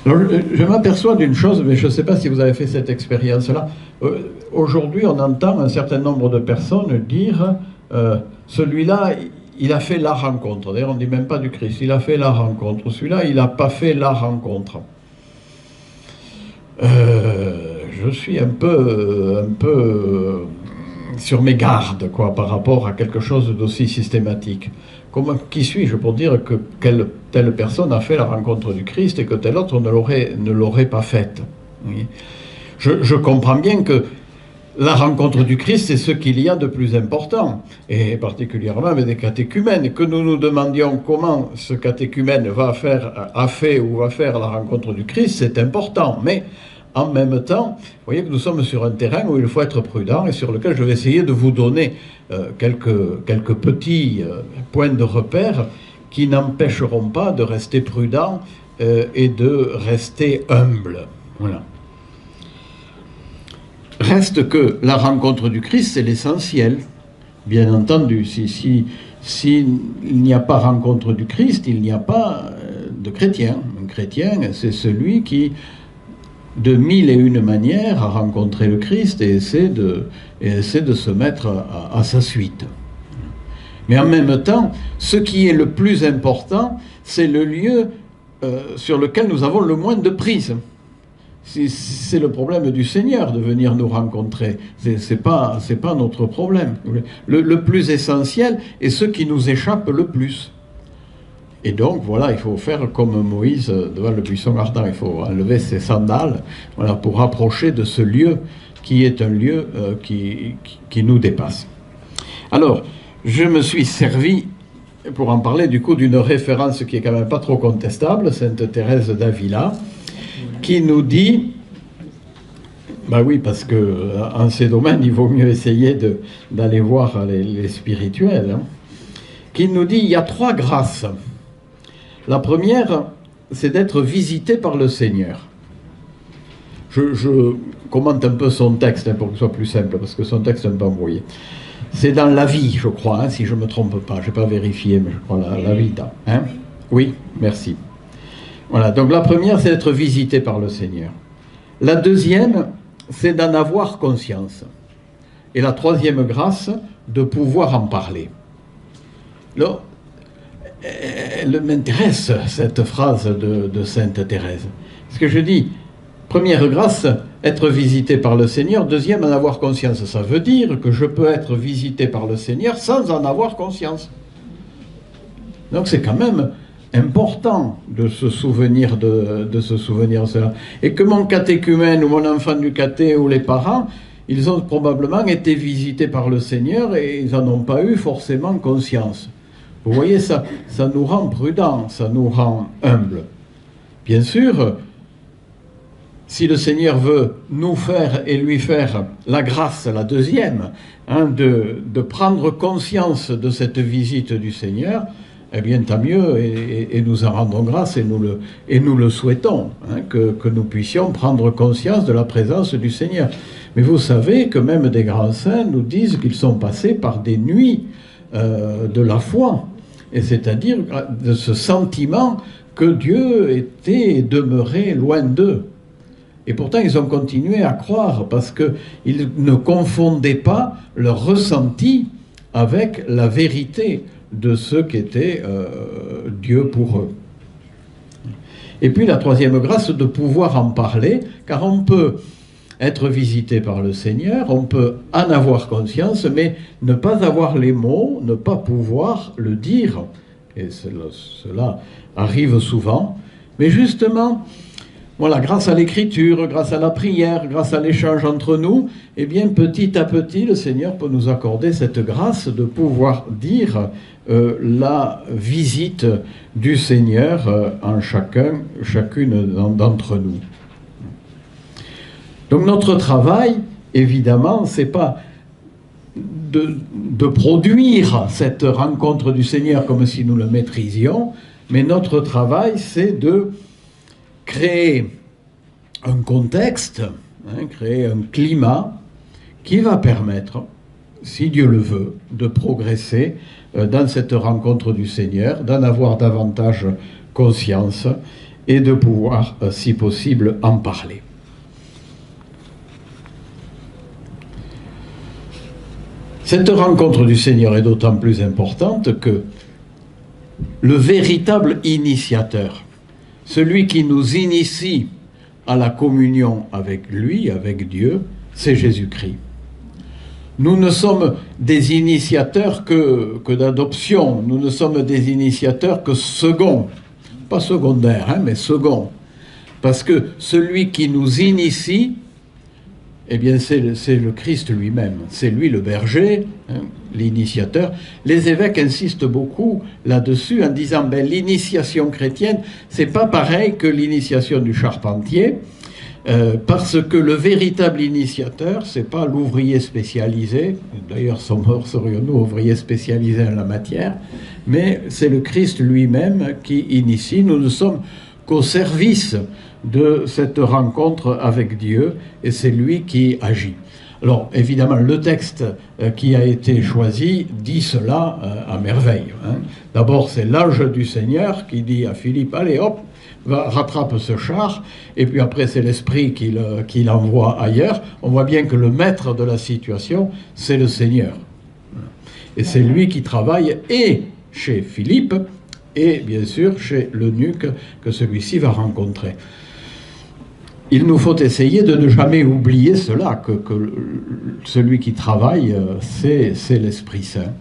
Alors, je m'aperçois d'une chose, mais je ne sais pas si vous avez fait cette expérience-là. Aujourd'hui, on entend un certain nombre de personnes dire celui-là, il a fait la rencontre. D'ailleurs, on ne dit même pas du Christ, il a fait la rencontre. Celui-là, il n'a pas fait la rencontre. Je suis un peu sur mes gardes, quoi, par rapport à quelque chose d'aussi systématique. Qui suis-je pour dire que telle personne a fait la rencontre du Christ et que telle autre ne l'aurait pas faite? Oui. Je comprends bien que la rencontre du Christ, c'est ce qu'il y a de plus important, et particulièrement avec des catéchumènes. Et que nous nous demandions comment ce catéchumène a fait ou va faire la rencontre du Christ, c'est important. Mais en même temps, vous voyez que nous sommes sur un terrain où il faut être prudent et sur lequel je vais essayer de vous donner quelques petits points de repère qui n'empêcheront pas de rester prudent et de rester humble. Voilà. Reste que la rencontre du Christ, c'est l'essentiel. Bien entendu, s'il n'y a pas rencontre du Christ, il n'y a pas de chrétien. Un chrétien, c'est celui qui, de mille et une manières, a rencontré le Christ et essaie de se mettre à sa suite. Mais en même temps, ce qui est le plus important, c'est le lieu sur lequel nous avons le moins de prise. C'est le problème du Seigneur de venir nous rencontrer. C'est pas notre problème. Le plus essentiel est ce qui nous échappe le plus. Et donc, voilà, il faut faire comme Moïse devant le buisson ardent. Il faut enlever ses sandales, voilà, pour approcher de ce lieu qui est un lieu qui nous dépasse. Alors, je me suis servi, pour en parler du coup, d'une référence qui est quand même pas trop contestable, Sainte Thérèse d'Avila, qui nous dit, bah oui, parce que en ces domaines, il vaut mieux essayer d'aller voir les spirituels, hein, qui nous dit, il y a 3 grâces. La première, c'est d'être visité par le Seigneur. Je commente un peu son texte, hein, pour que ce soit plus simple, parce que son texte est un peu embrouillé. C'est dans la vie, je crois, hein, si je ne me trompe pas. Je n'ai pas vérifié, mais je crois la Vita. Hein? Oui, merci. Voilà, donc la première, c'est d'être visité par le Seigneur. La deuxième, c'est d'en avoir conscience. Et la troisième grâce, de pouvoir en parler. Là, elle m'intéresse, cette phrase de Sainte Thérèse. Parce que je dis, première grâce, être visité par le Seigneur. Deuxième, en avoir conscience. Ça veut dire que je peux être visité par le Seigneur sans en avoir conscience. Donc c'est quand même important de se souvenir de cela. Et que mon catéchumène ou mon enfant du caté ou les parents, ils ont probablement été visités par le Seigneur et ils n'en ont pas eu forcément conscience. Vous voyez, ça nous rend prudents, ça nous rend humbles. Bien sûr, si le Seigneur veut nous faire et lui faire la grâce, la deuxième, hein, de prendre conscience de cette visite du Seigneur, eh bien, tant mieux, et nous en rendons grâce, et nous le souhaitons, hein, que nous puissions prendre conscience de la présence du Seigneur. Mais vous savez que même des grands saints nous disent qu'ils sont passés par des nuits de la foi, et c'est-à-dire de ce sentiment que Dieu était et demeurait loin d'eux. Et pourtant, ils ont continué à croire, parce qu'ils ne confondaient pas leur ressenti avec la vérité de ce qu'était Dieu pour eux. Et puis la troisième grâce, de pouvoir en parler, car on peut être visité par le Seigneur, on peut en avoir conscience, mais ne pas avoir les mots, ne pas pouvoir le dire. Et cela arrive souvent. Mais justement, voilà, grâce à l'écriture, grâce à la prière, grâce à l'échange entre nous, eh bien, petit à petit, le Seigneur peut nous accorder cette grâce de pouvoir dire la visite du Seigneur en chacune d'entre nous. Donc notre travail, évidemment, c'est pas de produire cette rencontre du Seigneur comme si nous le maîtrisions, mais notre travail, c'est de créer un contexte, hein, créer un climat qui va permettre, si Dieu le veut, de progresser dans cette rencontre du Seigneur, d'en avoir davantage conscience et de pouvoir, si possible, en parler. Cette rencontre du Seigneur est d'autant plus importante que le véritable initiateur, celui qui nous initie à la communion avec lui, avec Dieu, c'est Jésus-Christ. Nous ne sommes des initiateurs que d'adoption, nous ne sommes des initiateurs que seconds, pas secondaires, mais seconds. Parce que celui qui nous initie, eh bien c'est le Christ lui-même, c'est lui le berger, l'initiateur. Les évêques insistent beaucoup là-dessus en disant ben, l'initiation chrétienne, c'est pas pareil que l'initiation du charpentier, parce que le véritable initiateur, c'est pas l'ouvrier spécialisé, d'ailleurs serions-nous ouvriers spécialisés en la matière, mais c'est le Christ lui-même qui initie. Nous ne sommes qu'au service de cette rencontre avec Dieu, et c'est lui qui agit. Alors, évidemment, le texte qui a été choisi dit cela à merveille. D'abord, c'est l'ange du Seigneur qui dit à Philippe, allez hop, rattrape ce char, et puis après, c'est l'Esprit qui l'envoie ailleurs. On voit bien que le maître de la situation, c'est le Seigneur. Et c'est lui qui travaille, et chez Philippe, et bien sûr chez l'eunuque que celui-ci va rencontrer. Il nous faut essayer de ne jamais oublier cela, que celui qui travaille, c'est l'Esprit Saint.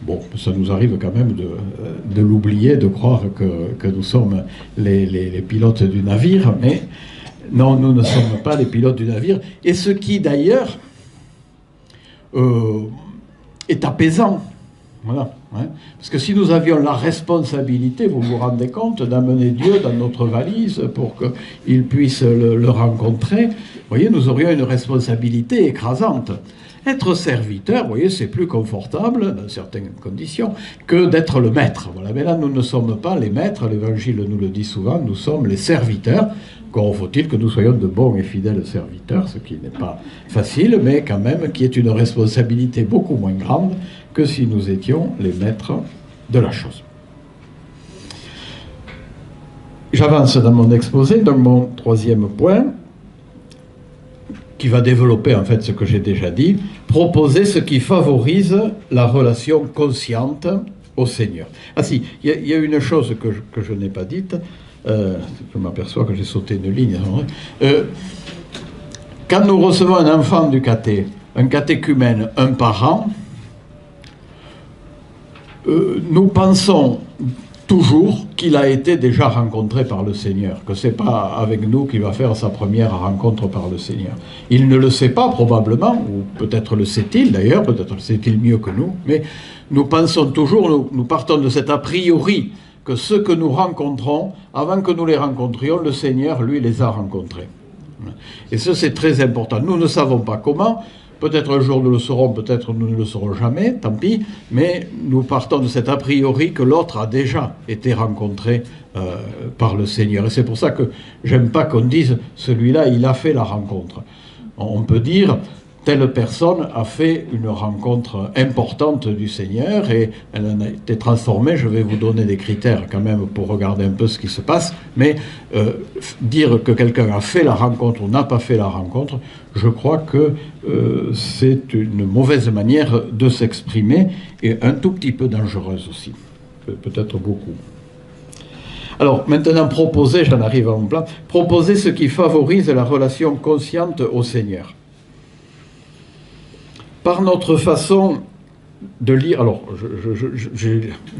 Bon, ça nous arrive quand même de l'oublier, de croire que nous sommes les pilotes du navire, mais non, nous ne sommes pas les pilotes du navire. Et ce qui, d'ailleurs, est apaisant. Voilà. Parce que si nous avions la responsabilité, vous vous rendez compte, d'amener Dieu dans notre valise pour qu'il puisse le rencontrer, vous voyez, nous aurions une responsabilité écrasante. Être serviteur, vous voyez, c'est plus confortable, dans certaines conditions, que d'être le maître. Voilà. Mais là, nous ne sommes pas les maîtres, l'Évangile nous le dit souvent, nous sommes les serviteurs. Encore faut-il que nous soyons de bons et fidèles serviteurs, ce qui n'est pas facile, mais quand même qui est une responsabilité beaucoup moins grande que si nous étions les maîtres de la chose. J'avance dans mon exposé, dans mon troisième point, qui va développer en fait ce que j'ai déjà dit, proposer ce qui favorise la relation consciente au Seigneur. Ah si, il y a une chose que je n'ai pas dite, je m'aperçois que j'ai sauté une ligne. Quand nous recevons un enfant du caté, un catéchumène, un parent, nous pensons toujours qu'il a été déjà rencontré par le Seigneur, que ce n'est pas avec nous qu'il va faire sa première rencontre par le Seigneur. Il ne le sait pas probablement, ou peut-être le sait-il d'ailleurs, peut-être le sait-il mieux que nous, mais nous pensons toujours, nous partons de cet a priori que ceux que nous rencontrons, avant que nous les rencontrions, le Seigneur, lui, les a rencontrés. Et ça, c'est très important. Nous ne savons pas comment, peut-être un jour nous le saurons, peut-être nous ne le saurons jamais, tant pis, mais nous partons de cet a priori que l'autre a déjà été rencontré par le Seigneur. Et c'est pour ça que j'aime pas qu'on dise, celui-là, il a fait la rencontre. On peut dire, telle personne a fait une rencontre importante du Seigneur et elle en a été transformée. Je vais vous donner des critères quand même pour regarder un peu ce qui se passe, mais dire que quelqu'un a fait la rencontre ou n'a pas fait la rencontre, je crois que c'est une mauvaise manière de s'exprimer et un tout petit peu dangereuse aussi, peut-être beaucoup. Alors maintenant, proposer, j'en arrive à mon plan, proposer ce qui favorise la relation consciente au Seigneur. Par notre façon de lire, alors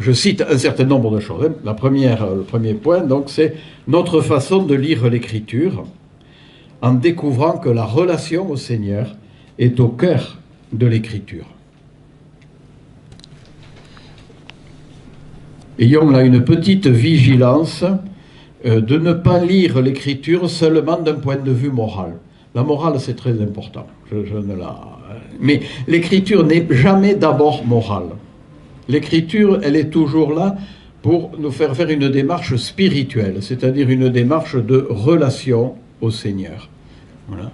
je cite un certain nombre de choses. Le premier point, donc, c'est notre façon de lire l'Écriture en découvrant que la relation au Seigneur est au cœur de l'Écriture. Ayons là une petite vigilance de ne pas lire l'Écriture seulement d'un point de vue moral. La morale, c'est très important. Mais l'Écriture n'est jamais d'abord morale. L'Écriture, elle est toujours là pour nous faire une démarche spirituelle, c'est-à-dire une démarche de relation au Seigneur. Voilà.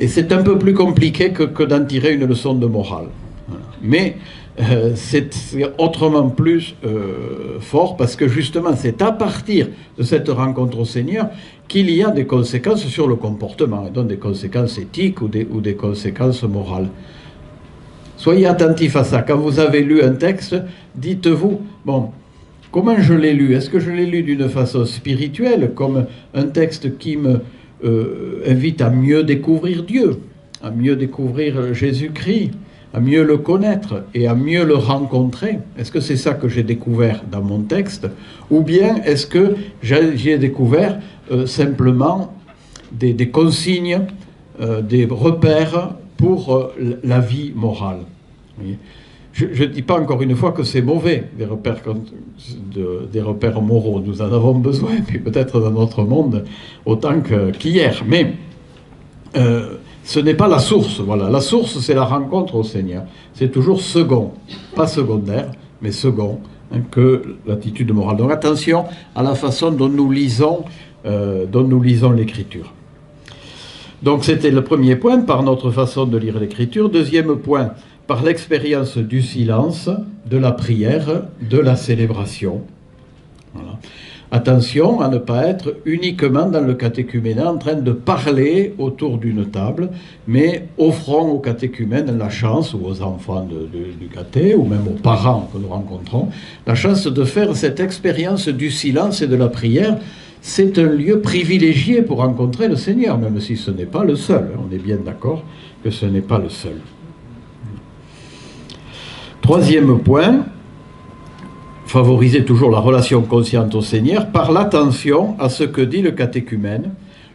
Et c'est un peu plus compliqué que d'en tirer une leçon de morale. Voilà. Mais c'est autrement plus fort, parce que justement c'est à partir de cette rencontre au Seigneur qu'il y a des conséquences sur le comportement, et donc des conséquences éthiques ou des conséquences morales. Soyez attentifs à ça. Quand vous avez lu un texte, dites-vous, bon, comment je l'ai lu? Est-ce que je l'ai lu d'une façon spirituelle, comme un texte qui me invite à mieux découvrir Dieu, à mieux découvrir Jésus-Christ, à mieux le connaître et à mieux le rencontrer? Est-ce que c'est ça que j'ai découvert dans mon texte? Ou bien est-ce que j'ai découvert simplement des consignes, des repères pour la vie morale? Je ne dis pas encore une fois que c'est mauvais, des repères moraux. Nous en avons besoin, puis peut-être dans notre monde autant qu'hier. Mais ce n'est pas la source. Voilà. La source, c'est la rencontre au Seigneur. C'est toujours second, pas secondaire, mais second, hein, que l'attitude morale. Donc attention à la façon dont nous lisons l'Écriture. Donc c'était le premier point, par notre façon de lire l'Écriture. Deuxième point, par l'expérience du silence, de la prière, de la célébration. Voilà. Attention à ne pas être uniquement dans le catéchuménat en train de parler autour d'une table, mais offrons aux catéchumènes la chance, ou aux enfants du caté, ou même aux parents que nous rencontrons, la chance de faire cette expérience du silence et de la prière. C'est un lieu privilégié pour rencontrer le Seigneur, même si ce n'est pas le seul. On est bien d'accord que ce n'est pas le seul. Troisième point, favoriser toujours la relation consciente au Seigneur par l'attention à ce que dit le catéchumène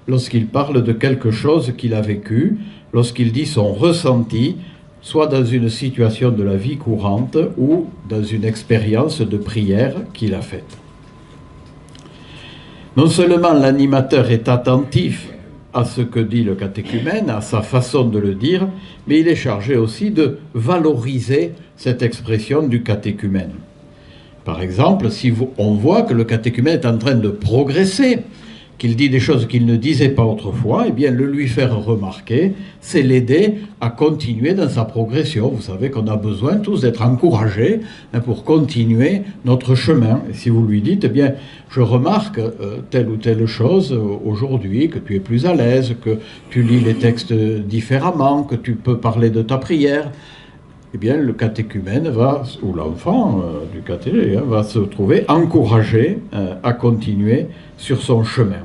lorsqu'il parle de quelque chose qu'il a vécu, lorsqu'il dit son ressenti, soit dans une situation de la vie courante ou dans une expérience de prière qu'il a faite. Non seulement l'animateur est attentif à ce que dit le catéchumène, à sa façon de le dire, mais il est chargé aussi de valoriser cette expression du catéchumène. Par exemple, si on voit que le catéchumène est en train de progresser, qu'il dit des choses qu'il ne disait pas autrefois, eh bien le lui faire remarquer, c'est l'aider à continuer dans sa progression. Vous savez qu'on a besoin tous d'être encouragés pour continuer notre chemin. Et si vous lui dites, eh bien, je remarque telle ou telle chose aujourd'hui, que tu es plus à l'aise, que tu lis les textes différemment, que tu peux parler de ta prière, eh bien le catéchumène ou l'enfant du catéchumène va se trouver encouragé à continuer sur son chemin.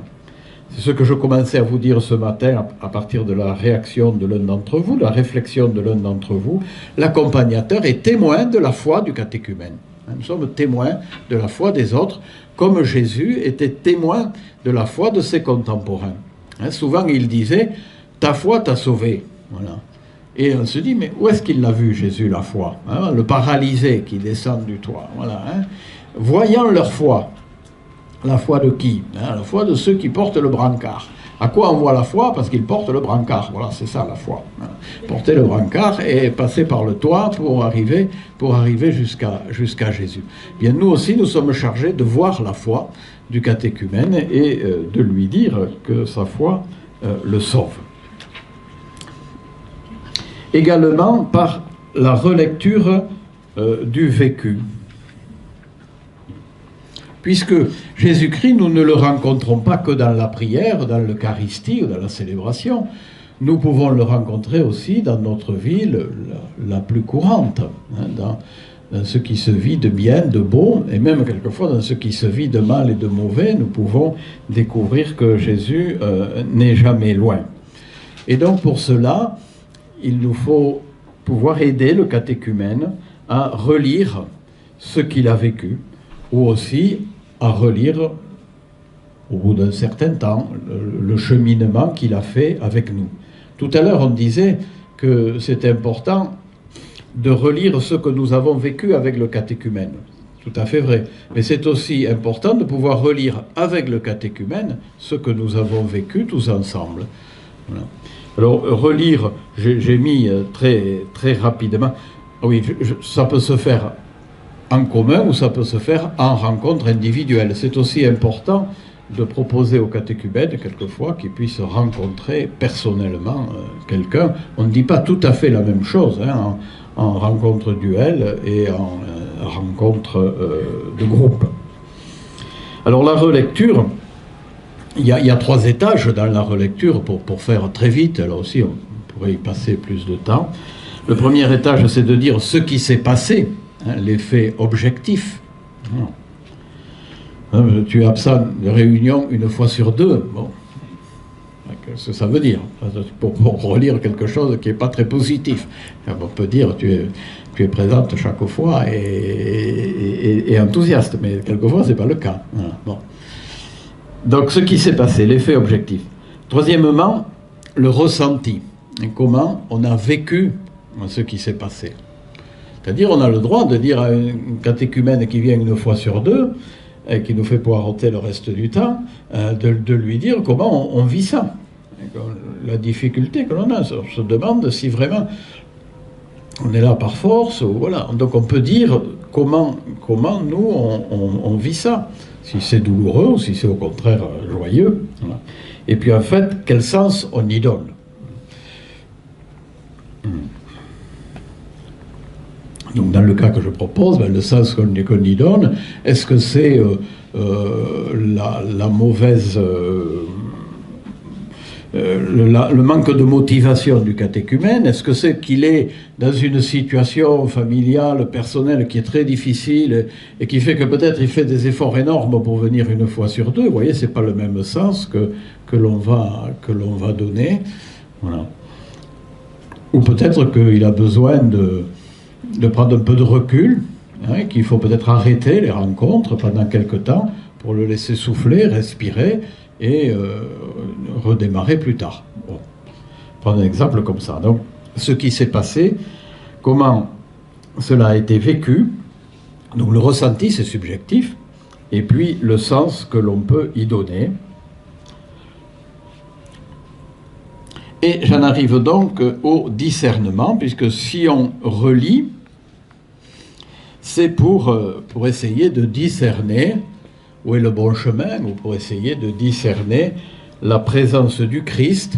C'est ce que je commençais à vous dire ce matin à partir de la réaction de l'un d'entre vous, la réflexion de l'un d'entre vous. L'accompagnateur est témoin de la foi du catéchumène. Nous sommes témoins de la foi des autres, comme Jésus était témoin de la foi de ses contemporains. Souvent il disait « ta foi t'a sauvé ». Voilà. Et on se dit, mais où est-ce qu'il l'a vu, Jésus, la foi, le paralysé qui descend du toit, voilà, voyant leur foi. La foi de qui? La foi de ceux qui portent le brancard. À quoi on voit la foi? Parce qu'ils portent le brancard. Voilà, c'est ça la foi. Porter le brancard et passer par le toit pour arriver jusqu'à Jésus. Bien, nous aussi, nous sommes chargés de voir la foi du catéchumène et de lui dire que sa foi le sauve. Également par la relecture du vécu. Puisque Jésus-Christ, nous ne le rencontrons pas que dans la prière, dans l'Eucharistie ou dans la célébration, nous pouvons le rencontrer aussi dans notre vie la plus courante, dans ce qui se vit de bien, de beau, et même quelquefois dans ce qui se vit de mal et de mauvais, nous pouvons découvrir que Jésus n'est jamais loin. Et donc pour cela, il nous faut pouvoir aider le catéchumène à relire ce qu'il a vécu, ou aussi à relire, au bout d'un certain temps, le cheminement qu'il a fait avec nous. Tout à l'heure, on disait que c'est important de relire ce que nous avons vécu avec le catéchumène. Tout à fait vrai. Mais c'est aussi important de pouvoir relire avec le catéchumène ce que nous avons vécu tous ensemble. Voilà. Alors, relire, j'ai mis très rapidement, oui, ça peut se faire en commun ou ça peut se faire en rencontre individuelle. C'est aussi important de proposer au catéchumène, quelquefois, qu'il puisse rencontrer personnellement quelqu'un. On ne dit pas tout à fait la même chose. en rencontre duel et en rencontre de groupe. Alors la relecture, il y a 3 étages dans la relecture pour faire très vite, alors aussi on pourrait y passer plus de temps. Le premier étage, c'est de dire ce qui s'est passé, hein, les faits objectifs. Tu es absent de réunion 1 fois sur 2. Bon, qu'est-ce que ça veut dire? Pour relire quelque chose qui n'est pas très positif. On peut dire tu es présente chaque fois et enthousiaste, mais quelquefois ce n'est pas le cas. Voilà. Bon. Donc ce qui s'est passé, les faits objectifs. Troisièmement, le ressenti. Et comment on a vécu ce qui s'est passé. C'est-à-dire, on a le droit de dire à une catéchumène qui vient 1 fois sur 2, et qui nous fait poireauter le reste du temps, de lui dire comment on vit ça. La difficulté que l'on a, on se demande si vraiment on est là par force, ou voilà. Donc on peut dire comment nous on vit ça, si c'est douloureux ou si c'est au contraire joyeux. Voilà. Et puis en fait, quel sens on y donne. Donc dans le cas que je propose, le sens qu'on y donne, est-ce que c'est la mauvaise... le manque de motivation du catéchumène? Est-ce que c'est qu'il est dans une situation familiale, personnelle qui est très difficile et qui fait que peut-être il fait des efforts énormes pour venir 1 fois sur 2? Vous voyez, c'est pas le même sens que l'on va donner. Voilà. Ou peut-être qu'il a besoin de prendre un peu de recul, hein, qu'il faut peut-être arrêter les rencontres pendant quelque temps pour le laisser souffler, respirer et redémarrer plus tard. Bon. Prendre un exemple comme ça. Donc, ce qui s'est passé, comment cela a été vécu, donc le ressenti c'est subjectif, et puis le sens que l'on peut y donner. Et j'en arrive donc au discernement, puisque si on relit, c'est pour essayer de discerner où est le bon chemin, ou pour essayer de discerner la présence du Christ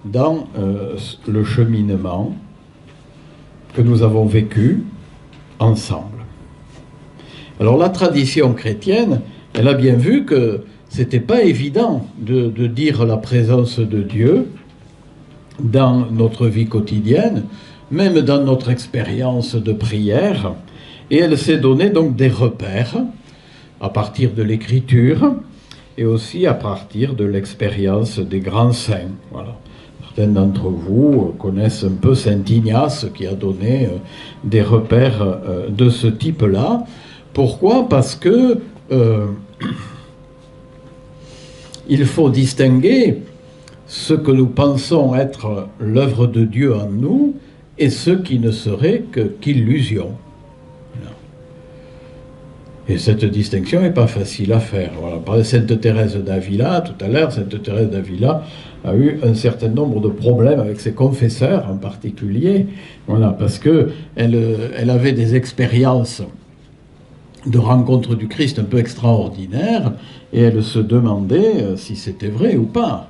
dans le cheminement que nous avons vécu ensemble. Alors la tradition chrétienne, elle a bien vu que c'était pas évident de dire la présence de Dieu dans notre vie quotidienne, même dans notre expérience de prière, et elle s'est donné donc des repères à partir de l'écriture et aussi à partir de l'expérience des grands saints. Voilà. Certains d'entre vous connaissent un peu Saint Ignace qui a donné des repères de ce type-là. Pourquoi? Parce que il faut distinguer ce que nous pensons être l'œuvre de Dieu en nous et ce qui ne serait qu'illusion. Et cette distinction n'est pas facile à faire. Voilà. Par Sainte Thérèse d'Avila, tout à l'heure, Sainte Thérèse d'Avila a eu un certain nombre de problèmes avec ses confesseurs en particulier, voilà, parce qu'elle avait des expériences de rencontre du Christ un peu extraordinaires, et elle se demandait si c'était vrai ou pas.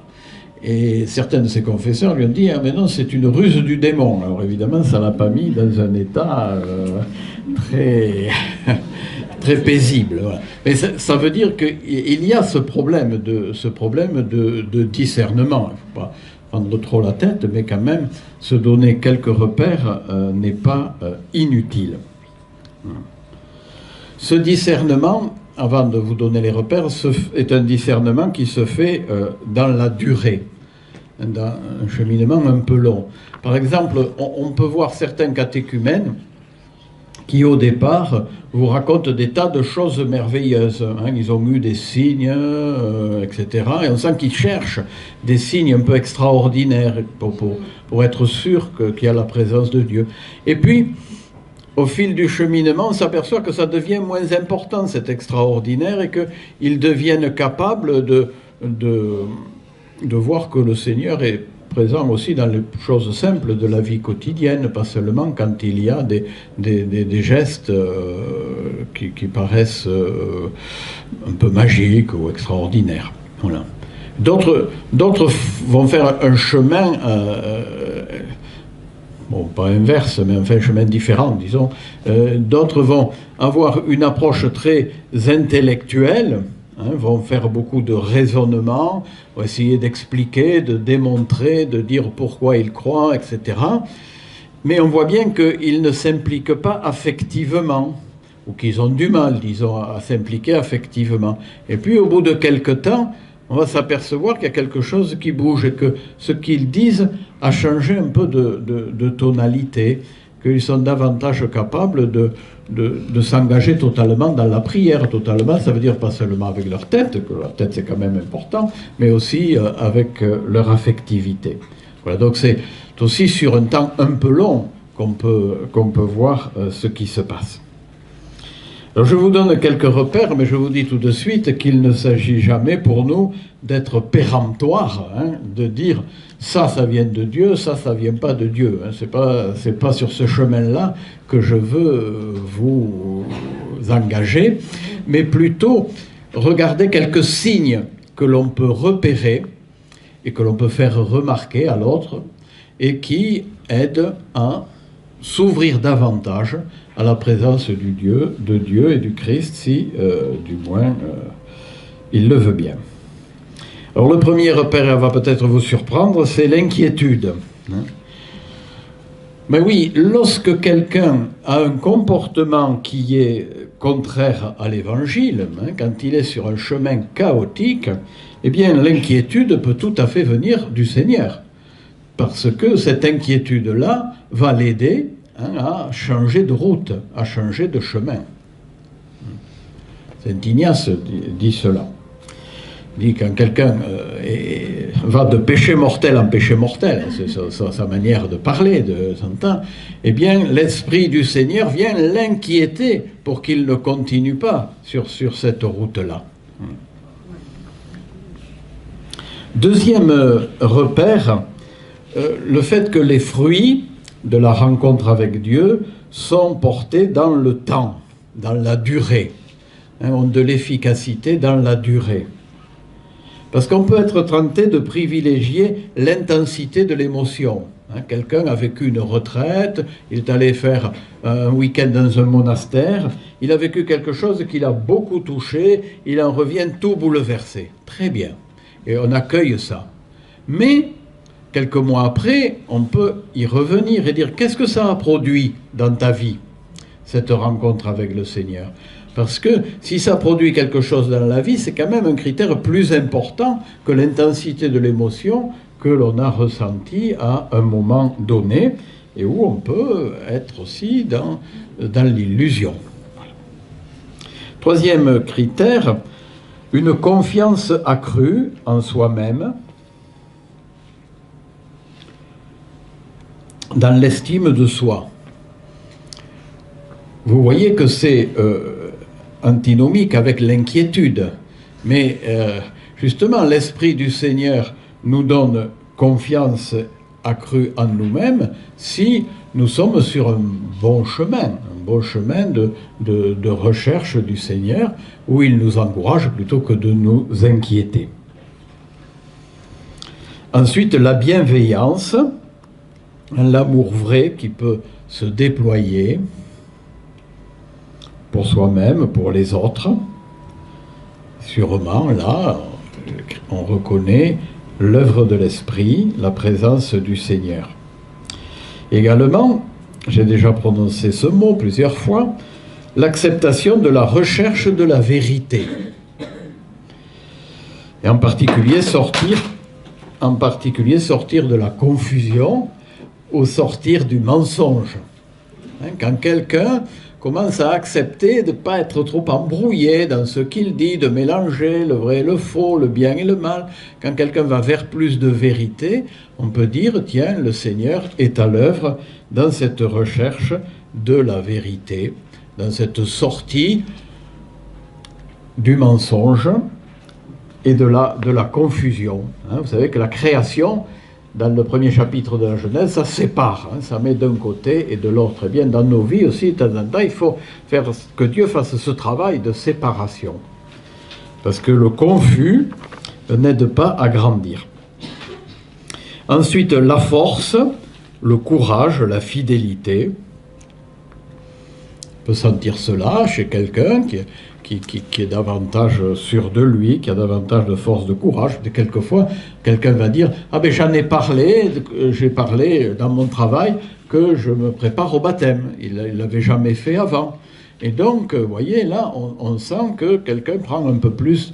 Et certains de ses confesseurs lui ont dit « Ah mais non, c'est une ruse du démon ». Alors évidemment, ça ne l'a pas mis dans un état très paisible. Voilà. Mais ça veut dire qu'il y a ce problème de discernement. Il ne faut pas prendre trop la tête, mais quand même, se donner quelques repères n'est pas inutile. Ce discernement, avant de vous donner les repères, est un discernement qui se fait dans la durée, dans un cheminement un peu long. Par exemple, on peut voir certains catéchumènes qui, au départ, vous racontent des tas de choses merveilleuses. Hein. Ils ont eu des signes, etc. Et on sent qu'ils cherchent des signes un peu extraordinaires pour être sûr qu'il y a la présence de Dieu. Et puis, au fil du cheminement, on s'aperçoit que ça devient moins important, cet extraordinaire, et qu'ils deviennent capables de voir que le Seigneur est présent aussi dans les choses simples de la vie quotidienne, pas seulement quand il y a des gestes qui paraissent un peu magiques ou extraordinaires. Voilà. D'autres vont faire un chemin bon, pas inverse, mais enfin un chemin différent, disons. D'autres vont avoir une approche très intellectuelle, hein, vont faire beaucoup de raisonnement, vont essayer d'expliquer, de démontrer, de dire pourquoi ils croient, etc. Mais on voit bien qu'ils ne s'impliquent pas affectivement, ou qu'ils ont du mal, disons, à s'impliquer affectivement. Et puis, au bout de quelque temps, on va s'apercevoir qu'il y a quelque chose qui bouge et que ce qu'ils disent a changé un peu de tonalité, qu'ils sont davantage capables de s'engager totalement dans la prière. Totalement, ça veut dire pas seulement avec leur tête, que leur tête c'est quand même important, mais aussi avec leur affectivité. Voilà, donc c'est aussi sur un temps un peu long qu'on peut voir ce qui se passe. Alors je vous donne quelques repères, mais je vous dis tout de suite qu'il ne s'agit jamais pour nous d'être péremptoire, hein, de dire ça vient de Dieu, ça vient pas de Dieu. Hein. C'est pas sur ce chemin-là que je veux vous engager, mais plutôt regarder quelques signes que l'on peut repérer et que l'on peut faire remarquer à l'autre et qui aident à s'ouvrir davantage à la présence de Dieu et du Christ, si du moins il le veut bien. Alors le premier repère va peut-être vous surprendre, c'est l'inquiétude. Mais oui, lorsque quelqu'un a un comportement qui est contraire à l'Évangile, hein, quand il est sur un chemin chaotique, eh bien l'inquiétude peut tout à fait venir du Seigneur. Parce que cette inquiétude-là va l'aider, hein, à changer de route, à changer de chemin. Saint Ignace dit cela. Il dit quand quelqu'un va de péché mortel en péché mortel, c'est sa manière de parler, de son temps, eh bien l'Esprit du Seigneur vient l'inquiéter pour qu'il ne continue pas sur cette route-là. Deuxième repère, le fait que les fruits de la rencontre avec Dieu sont portés dans le temps, dans la durée, hein, ont de l'efficacité dans la durée. Parce qu'on peut être tenté de privilégier l'intensité de l'émotion. Hein, quelqu'un a vécu une retraite, il est allé faire un week-end dans un monastère, il a vécu quelque chose qui l'a beaucoup touché, il en revient tout bouleversé. Très bien. Et on accueille ça. Mais quelques mois après, on peut y revenir et dire qu'est-ce que ça a produit dans ta vie, cette rencontre avec le Seigneur. Parce que si ça produit quelque chose dans la vie, c'est quand même un critère plus important que l'intensité de l'émotion que l'on a ressentie à un moment donné et où on peut être aussi dans l'illusion. Voilà. Troisième critère, une confiance accrue en soi-même, dans l'estime de soi. Vous voyez que c'est antinomique avec l'inquiétude, mais justement l'Esprit du Seigneur nous donne confiance accrue en nous-mêmes si nous sommes sur un bon chemin de recherche du Seigneur, où il nous encourage plutôt que de nous inquiéter. Ensuite, la bienveillance, l'amour vrai qui peut se déployer pour soi-même, pour les autres. Sûrement, là, on reconnaît l'œuvre de l'Esprit, la présence du Seigneur. Également, j'ai déjà prononcé ce mot plusieurs fois, l'acceptation de la recherche de la vérité. Et en particulier sortir de la confusion, au sortir du mensonge. Hein, quand quelqu'un commence à accepter de ne pas être trop embrouillé dans ce qu'il dit, de mélanger le vrai et le faux, le bien et le mal, quand quelqu'un va vers plus de vérité, on peut dire, tiens, le Seigneur est à l'œuvre dans cette recherche de la vérité, dans cette sortie du mensonge et de la confusion. Hein, vous savez que la création, dans le premier chapitre de la Genèse, ça sépare, hein, ça met d'un côté et de l'autre. Eh bien, dans nos vies aussi, de temps en temps, il faut faire que Dieu fasse ce travail de séparation. Parce que le confus n'aide pas à grandir. Ensuite, la force, le courage, la fidélité. On peut sentir cela chez quelqu'un qui est davantage sûr de lui, qui a davantage de force de courage. Et quelquefois, quelqu'un va dire « Ah ben j'en ai parlé, j'ai parlé dans mon travail que je me prépare au baptême. Il ne l'avait jamais fait avant. » Et donc, vous voyez, là, on sent que quelqu'un prend un peu plus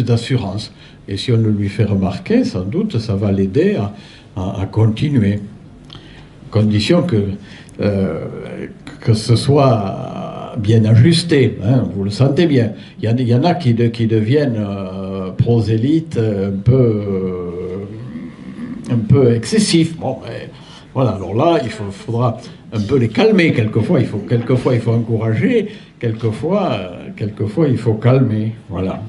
d'assurance. Et si on le lui fait remarquer, sans doute, ça va l'aider à continuer. Condition que ce soit bien ajusté, hein, vous le sentez bien. Il y en a qui deviennent prosélytes un peu excessifs. Bon, voilà, alors là, il faudra un peu les calmer. Quelquefois, il faut encourager, quelquefois, il faut calmer. Voilà.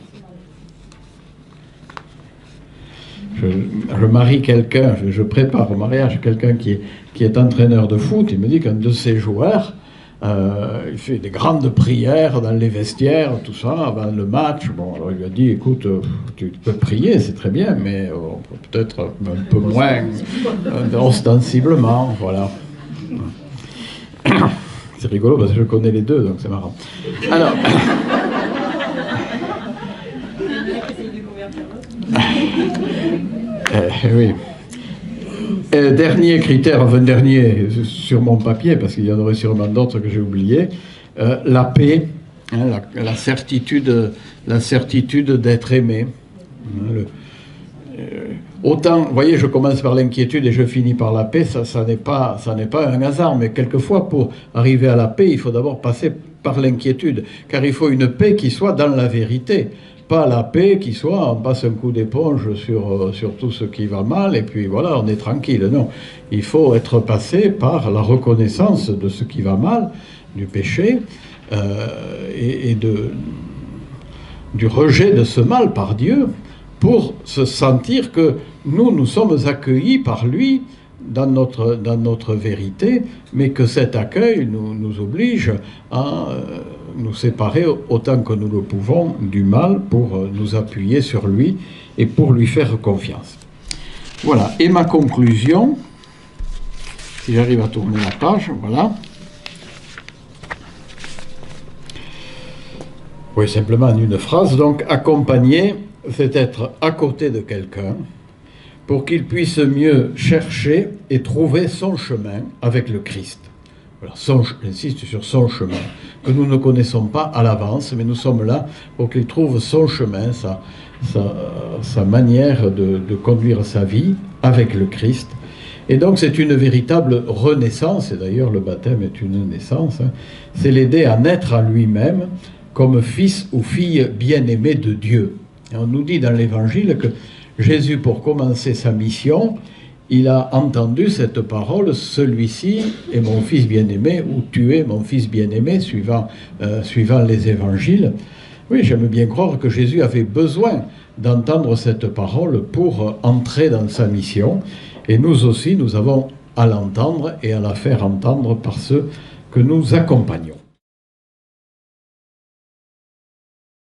Je marie quelqu'un, je prépare au mariage quelqu'un qui est entraîneur de foot. Il me dit qu'un de ses joueurs, il fait des grandes prières dans les vestiaires, tout ça, avant le match. Bon, alors il lui a dit, écoute, tu peux prier, c'est très bien, mais peut-être un peu moins ostensiblement, voilà. C'est rigolo parce que je connais les deux, donc c'est marrant. Alors... oui. Dernier critère, enfin dernier sur mon papier, parce qu'il y en aurait sûrement d'autres que j'ai oubliés, la paix, hein, la certitude d'être aimé. Autant, vous voyez, je commence par l'inquiétude et je finis par la paix, ça n'est pas un hasard, mais quelquefois, pour arriver à la paix, il faut d'abord passer par l'inquiétude, car il faut une paix qui soit dans la vérité. Pas la paix qui soit, on passe un coup d'éponge sur tout ce qui va mal, et puis voilà, on est tranquille. Non, il faut être passé par la reconnaissance de ce qui va mal, du péché, et du rejet de ce mal par Dieu, pour se sentir que nous sommes accueillis par lui dans notre vérité, mais que cet accueil nous oblige à nous séparer autant que nous le pouvons du mal pour nous appuyer sur lui et pour lui faire confiance. Voilà, et ma conclusion, si j'arrive à tourner la page, voilà. Oui, simplement en une phrase, donc accompagner, c'est être à côté de quelqu'un pour qu'il puisse mieux chercher et trouver son chemin avec le Christ. Voilà, j'insiste sur son chemin, que nous ne connaissons pas à l'avance, mais nous sommes là pour qu'il trouve son chemin, sa manière de conduire sa vie avec le Christ. Et donc c'est une véritable renaissance, et d'ailleurs le baptême est une naissance, hein. C'est l'aider à naître à lui-même comme fils ou fille bien-aimé de Dieu. Et on nous dit dans l'Évangile que Jésus, pour commencer sa mission, il a entendu cette parole, celui-ci est mon fils bien-aimé, ou tu es mon fils bien-aimé, suivant les évangiles. Oui, j'aime bien croire que Jésus avait besoin d'entendre cette parole pour entrer dans sa mission. Et nous aussi, nous avons à l'entendre et à la faire entendre par ceux que nous accompagnons.